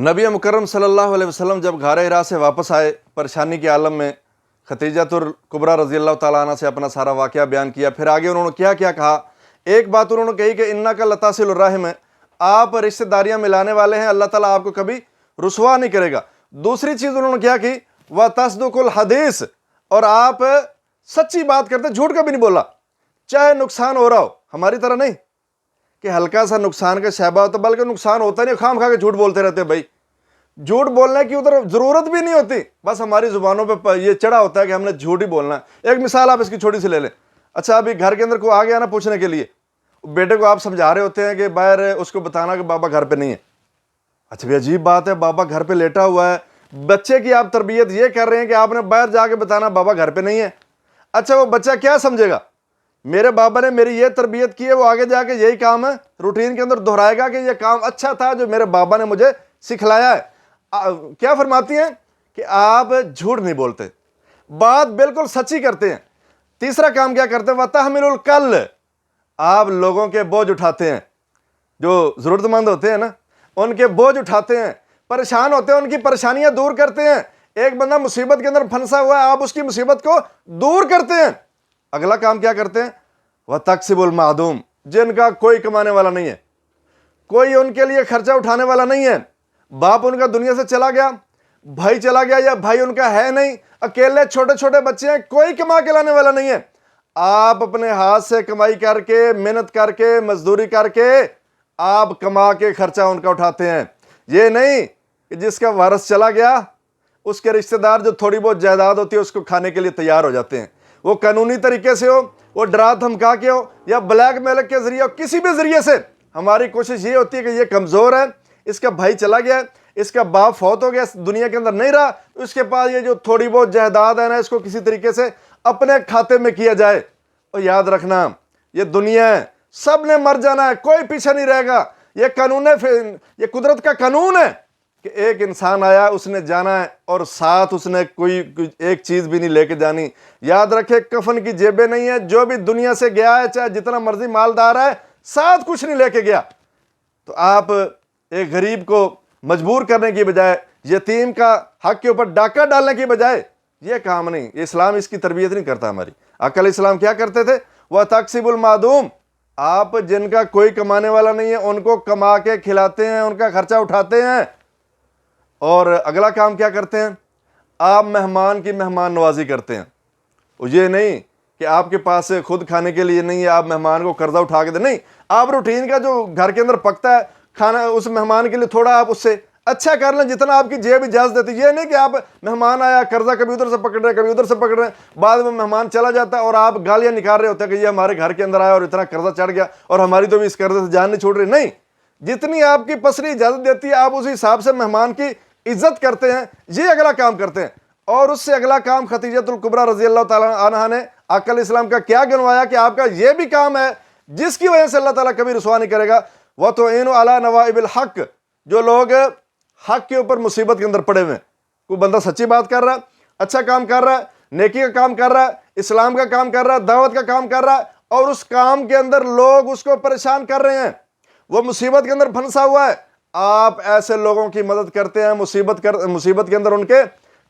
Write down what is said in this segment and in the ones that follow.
نبی مکرم صلی اللہ علیہ وسلم جب غار حرا سے واپس آئے پریشانی کے عالم میں، خدیجۃ الکبریٰ رضی اللہ تعالیٰ عنہ سے اپنا سارا واقعہ بیان کیا. پھر آگے انہوں نے کیا کیا کہا. ایک بات انہوں نے کہی کہ انک لتصل الرحم ہے، آپ رشتہ داریاں ملانے والے ہیں، اللہ تعالیٰ آپ کو کبھی رسوا نہیں کرے گا. دوسری چیز انہوں نے کیا کی، وتصدق الحدیث، اور آپ سچی بات کرتے، جھوٹ کا بھی نہیں بولا چاہے نقصان ہو رہا ہو. ہماری طرح نہیں کہ ہلکا سا نقصان کا شائبہ ہوتا، بلکہ نقصان ہوتا نہیں، خام خواہ کے جھوٹ بولتے رہتے. بھائی جھوٹ بولنے کی ادھر ضرورت بھی نہیں ہوتی، بس ہماری زبانوں پہ یہ چڑھا ہوتا ہے کہ ہم نے جھوٹ ہی بولنا ہے. ایک مثال آپ اس کی چھوٹی سی لے لیں. اچھا ابھی گھر کے اندر کوئی آ گیا نا پوچھنے کے لیے، بیٹے کو آپ سمجھا رہے ہوتے ہیں کہ باہر اس کو بتانا کہ بابا گھر پہ نہیں ہے. اچھا بھی عجیب بات ہے، بابا گھر پہ لیٹا ہوا ہے، بچے کی آپ تربیت یہ کر رہے ہیں کہ آپ نے باہر جا کے بتانا بابا گھر پہ نہیں ہے. اچھا وہ بچہ کیا سمجھے گا، میرے بابا نے میری یہ تربیت کی ہے، وہ آگے جا کے یہی کام ہے روٹین کے اندر دہرائے گا کہ یہ کام اچھا تھا جو میرے بابا نے مجھے سکھلایا ہے. کیا فرماتی ہیں کہ آپ جھوٹ نہیں بولتے، بات بالکل سچی کرتے ہیں. تیسرا کام کیا کرتے ہیں، وَتَحْمِلُ الْكَلِّ، آپ لوگوں کے بوجھ اٹھاتے ہیں، جو ضرورت مند ہوتے ہیں نا ان کے بوجھ اٹھاتے ہیں، پریشان ہوتے ہیں ان کی پریشانیاں دور کرتے ہیں. ایک بندہ مصیبت کے اندر پھنسا ہوا ہے، آپ اس کی مصیبت کو دور کرتے ہیں. اگلا کام کیا کرتے ہیں، وَتَكْسِبُ الْمَعْدُومَ، جن کا کوئی کمانے والا نہیں ہے، کوئی ان کے لیے خرچہ اٹھانے والا نہیں ہے. باپ ان کا دنیا سے چلا گیا، بھائی چلا گیا یا بھائی ان کا ہے نہیں، اکیلے چھوٹے چھوٹے بچے ہیں، کوئی کما کے لانے والا نہیں ہے. آپ اپنے ہاتھ سے کمائی کر کے، محنت کر کے، مزدوری کر کے آپ کما کے خرچہ ان کا اٹھاتے ہیں. یہ نہیں کہ جس کا وارث چلا گیا اس کے رشتہ دار جو تھوڑی بہت جائیداد ہوتی ہے اس کو کھانے کے لیے تیار ہو جاتے ہیں. وہ قانونی طریقے سے ہو، وہ ڈرا دھمکا کے ہو، یا بلیک میل کے ذریعے ہو، کسی بھی ذریعے سے. ہماری کوشش یہ ہوتی ہے کہ یہ کمزور ہے، اس کا بھائی چلا گیا، اس کا باپ فوت ہو گیا، اس دنیا کے اندر نہیں رہا، اس کے پاس یہ جو تھوڑی بہت جائیداد ہے نا اس کو کسی طریقے سے اپنے کھاتے میں کیا جائے. اور یاد رکھنا یہ دنیا ہے، سب نے مر جانا ہے، کوئی پیچھے نہیں رہے گا. یہ قانون ہے، یہ قدرت کا قانون ہے کہ ایک انسان آیا، اس نے جانا ہے، اور ساتھ اس نے کوئی ایک چیز بھی نہیں لے کے جانی. یاد رکھے کفن کی جیبیں نہیں ہیں، جو بھی دنیا سے گیا ہے چاہے جتنا مرضی مالدار ہے ساتھ کچھ نہیں لے کے گیا. تو آپ ایک غریب کو مجبور کرنے کی بجائے، یتیم کا حق کے اوپر ڈاکہ ڈالنے کی بجائے، یہ کام نہیں، اسلام اس کی تربیت نہیں کرتا. ہماری آقا علیہ السلام کیا کرتے تھے، وَتَكْسِبُ الْمَعْدُومَ، آپ جن کا کوئی کمانے والا نہیں ہے ان کو کما کے کھلاتے ہیں، ان کا خرچہ اٹھاتے ہیں. اور اگلا کام کیا کرتے ہیں، آپ مہمان کی مہمان نوازی کرتے ہیں. یہ نہیں کہ آپ کے پاس خود کھانے کے لیے نہیں ہے، آپ مہمان کو قرضہ اٹھا کے دیں، نہیں، آپ روٹین کا جو گھر کے اندر پکتا ہے کھانا اس مہمان کے لیے تھوڑا آپ اس سے اچھا کر لیں جتنا آپ کی جیب اجازت دیتی. یہ نہیں کہ آپ مہمان آیا قرضہ کبھی ادھر سے پکڑ رہے کبھی ادھر سے پکڑ رہے، بعد میں مہمان چلا جاتا ہے اور آپ گالیاں نکال رہے ہوتے ہیں کہ یہ ہمارے گھر کے اندر آیا اور اتنا قرضہ چڑھ گیا اور ہماری تو بھی اس قرضے سے جان نہیں چھوڑ رہی. نہیں، جتنی آپ کی پسری اجازت دیتی ہے آپ اسی حساب سے مہمان کی عزت کرتے ہیں. یہ اگلا کام کرتے ہیں. اور اس سے اگلا کام خدیجۃ الکبریٰ رضی اللہ تعالیٰ عنہ نے آقا علیہ السلام کا کیا گنوایا کہ آپ کا یہ بھی کام ہے جس کی وجہ سے اللہ تعالیٰ کبھی رسوا نہیں کرے گا. وَتُعِينُ عَلَى نَوَائِبِ الْحَقِّ، جو لوگ حق کے اوپر مصیبت کے اندر پڑے ہوئے ہیں، کوئی بندہ سچی بات کر رہا ہے، اچھا کام کر رہا ہے، نیکی کا کام کر رہا ہے، اسلام کا کام کر رہا ہے، دعوت کا کام کر رہا ہے، اور اس کام کے اندر لوگ اس کو پریشان کر رہے ہیں، وہ مصیبت کے اندر پھنسا ہوا ہے، آپ ایسے لوگوں کی مدد کرتے ہیں، مصیبت کے اندر ان کے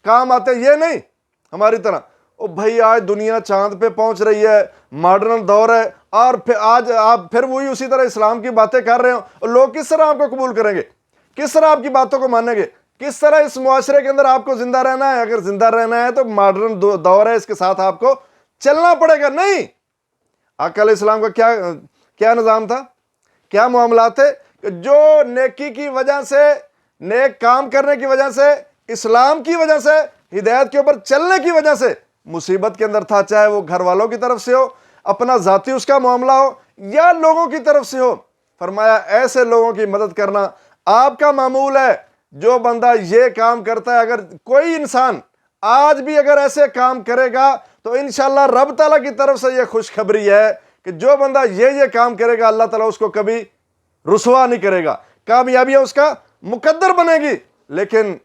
کام آتے ہیں. یہ نہیں ہماری طرح او بھائی آج دنیا چاند پہ پہنچ رہی ہے، ماڈرن دور ہے، اور پھر آج آپ پھر وہی اسی طرح اسلام کی باتیں کر رہے ہو، اور لوگ کس طرح آپ کو قبول کریں گے، کس طرح آپ کی باتوں کو مانیں گے، کس طرح اس معاشرے کے اندر آپ کو زندہ رہنا ہے. اگر زندہ رہنا ہے تو ماڈرن دور ہے، اس کے ساتھ آپ کو چلنا پڑے گا. نہیں، آقا علیہ السلام کا کیا نظام تھا، کیا معاملات تھے کہ جو نیکی کی وجہ سے، نیک کام کرنے کی وجہ سے، اسلام کی وجہ سے، ہدایت کے اوپر چلنے کی وجہ سے مصیبت کے اندر تھا، چاہے وہ گھر والوں کی طرف سے ہو، اپنا ذاتی اس کا معاملہ ہو، یا لوگوں کی طرف سے ہو. فرمایا ایسے لوگوں کی مدد کرنا آپ کا معمول ہے. جو بندہ یہ کام کرتا ہے، اگر کوئی انسان آج بھی اگر ایسے کام کرے گا تو انشاءاللہ رب تعالیٰ کی طرف سے یہ خوشخبری ہے کہ جو بندہ یہ کام کرے گا اللہ تعالیٰ اس کو کبھی رسوا نہیں کرے گا، کامیابی اس کا مقدر بنے گی. لیکن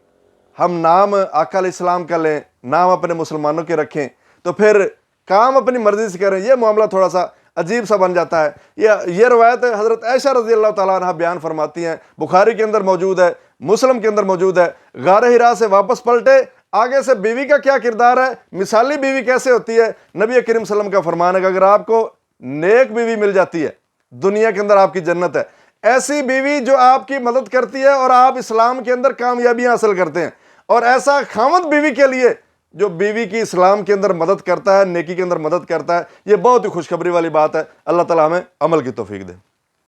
ہم نام آقا علیہ السلام کا لیں، نام اپنے مسلمانوں کے رکھیں، تو پھر کام اپنی مرضی سے کریں، یہ معاملہ تھوڑا سا عجیب سا بن جاتا ہے. یہ روایت حضرت عائشہ رضی اللہ تعالیٰ عنہ بیان فرماتی ہیں، بخاری کے اندر موجود ہے، مسلم کے اندر موجود ہے۔ غار حرا سے واپس پلٹے، آگے سے بیوی کا کیا کردار ہے، مثالی بیوی کیسے ہوتی ہے۔ نبی کریم صلی اللہ علیہ وسلم کا فرمان ہے کہ اگر آپ کو نیک بیوی مل جاتی ہے دنیا کے اندر آپ کی جنت ہے، ایسی بیوی جو آپ کی مدد کرتی ہے اور آپ اسلام کے اندر کامیابیاں حاصل کرتے ہیں، اور ایسا خاوند بیوی کے لیے جو بیوی کی اسلام کے اندر مدد کرتا ہے، نیکی کے اندر مدد کرتا ہے، یہ بہت ہی خوشخبری والی بات ہے۔ اللہ تعالیٰ ہمیں عمل کی توفیق دے۔